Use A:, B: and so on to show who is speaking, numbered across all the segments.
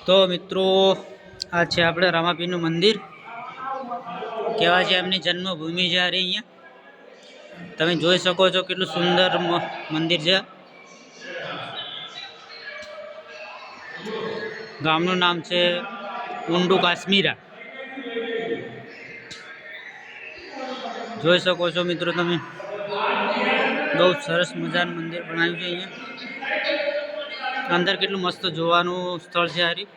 A: તો મિત્રો આ છે આપણે રામાપીરનું મંદિર, કેવા છે એમની જન્મભૂમિ છે અહીંયા. તમે જોઈ શકો છો કેટલું સુંદર મંદિર છે. ગામનું નામ છે ઊંડુ કાશ્મીરા. જોઈ શકો છો મિત્રો તમે, બહુ સરસ મજાનું મંદિર બનાવ્યું છે અહીંયા. અંદર કેટલું મસ્ત જોવાનું સ્થળ છે હારી.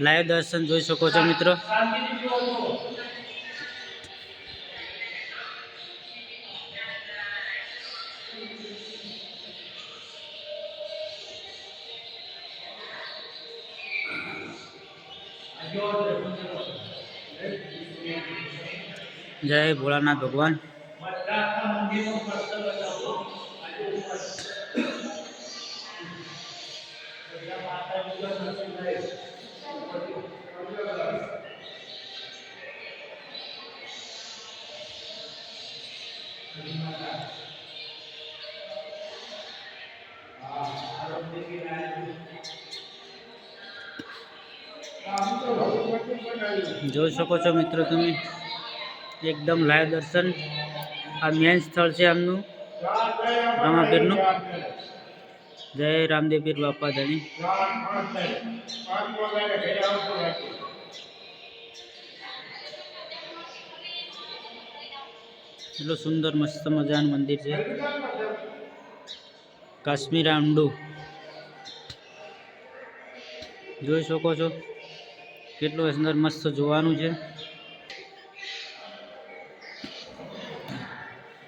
A: લાઈવ દર્શન જોઈ શકો છો મિત્રો. જય ભોળાનાથ ભગવાન. જોઈ શકો છો મિત્રો તમે, એકદમ લાઈવ દર્શન. આ મેન સ્થળ છે આમનું રામાપીરનું. જય રામદેવ પીર બાપા ધણી. એટલું સુંદર મસ્ત મજાનું મંદિર છે કાશ્મીરા ઊંડુ. જોઈ શકો છો કેટલું અંદર મસ્ત જોવાનું છે.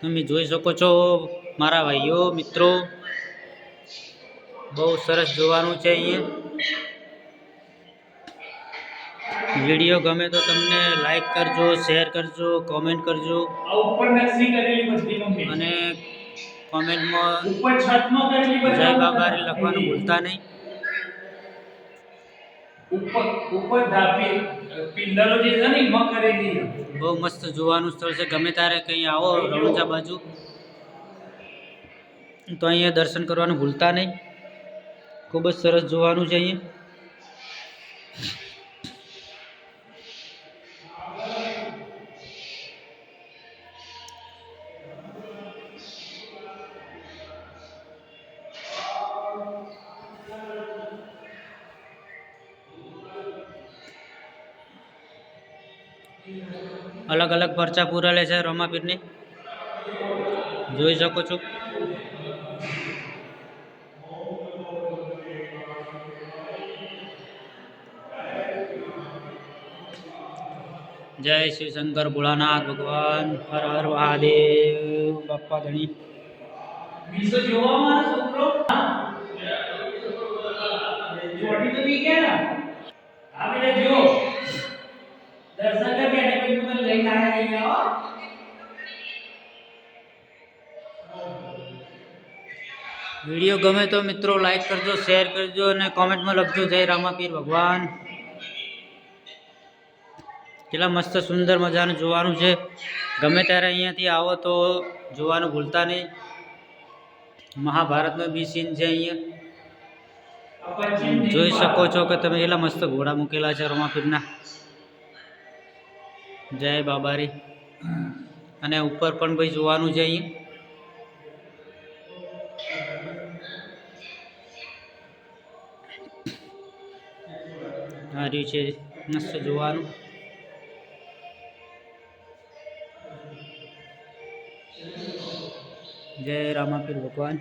A: તમે જોઈ શકો છો મારા ભાઈઓ મિત્રો, બહુ સરસ જોવાનું છે અહીંયા. વિડીયો ગમે તો તમને લાઈક કરજો, શેર કરજો, કોમેન્ટ કરજો અને કોમેન્ટમાં જય બાબારી લખવાનું ભૂલતા નહીં. બહુ મસ્ત જોવાનું સ્થળ છે. ગમે ત્યારે કંઈ આવો રણુજા બાજુ તો અહીંયા દર્શન કરવાનું ભૂલતા નહીં. ખૂબ જ સરસ જોવાનું છે અહીંયા. અલગ અલગ પરચા પૂરેલે છે રામાપીરની, જોઈ શકો છો. જય શ્રી શંકર ભોળાનાથ ભગવાન. હર હર મહાદેવ બાપા ધણી. વિડીયો ગમે તો મિત્રો લાઈક કરજો, શેર કરજો અને કોમેન્ટમાં લખજો જય રામાપીર ભગવાન. કેટલા મસ્ત સુંદર મજાનું જોવાનું છે. ગમે ત્યારે અહીંયાથી આવો તો જોવાનું ભૂલતા નહીં. મહાભારતનો બી સીન છે અહીંયા. જોઈ શકો છો કે તમે કેટલા મસ્ત ઘોડા મૂકેલા છે રામાપીરના. જય બાબારી. અને ઉપર પણ ભાઈ જોવાનું છે અહીંયા. આ રહ્યું છે મસ્ત જોવાનું. જય રામાપીર ભગવાન.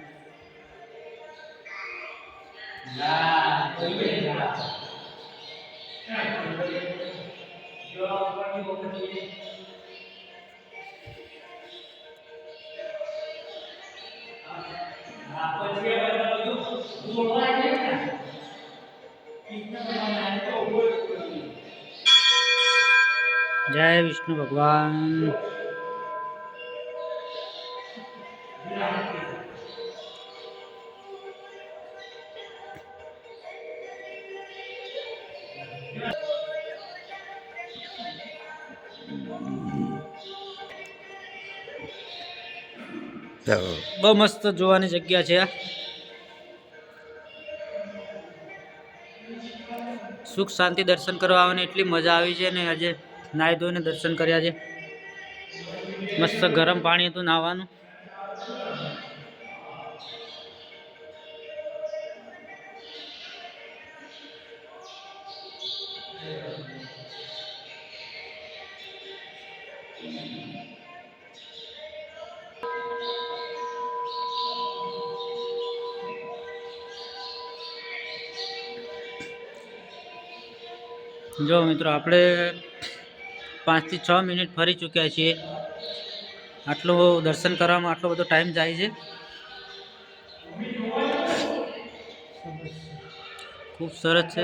A: જય વિષ્ણુ ભગવાન. બહુ મસ્ત જોવાની જગ્યા છે. સુખ શાંતિ દર્શન કરવા આવવાની એટલી મજા આવી છે ને આજે નાહી ધોઈને દર્શન કર્યા છે. મસ્ત ગરમ પાણી હતું નાહવાનું. જો મિત્રો આપણે 5 થી 6 મિનિટ ફરી ચૂક્યા છીએ. આટલું દર્શન કરવામાં આટલો બધો ટાઈમ જાય છે. ખૂબ સરસ છે.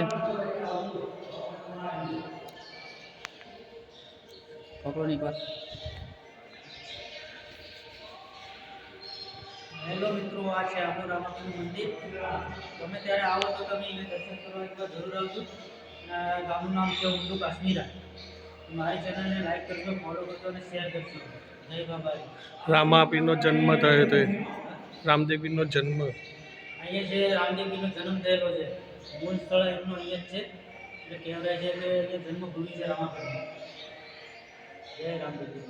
A: પકડોની વાત. હેલો મિત્રો, આ છે આપણું રામાપીરનું મંદિર. તમે ત્યારે આવો તો તમે એને દર્શન કરવા એકવાર જરૂર આવજો. ગામનું નામ છે ઉર્દુ કાશ્મીરા. મારી ચેનલને લાઈક કરજો, ફોલો કરજો અને શેર કરજો. જય બાબાજી.
B: રામાપીરનો જન્મ થયો હતો. રામદેવપીરનો જન્મ
A: અહીંયા છે. રામદેવપીરનો જન્મ થયેલો છે. મૂળ સ્થળ એમનું અહીંયા જ છે. એટલે કહેવાય છે કે અહીંયા જન્મભૂમિ છે રામાપીરનો. જય રામદેવપીર.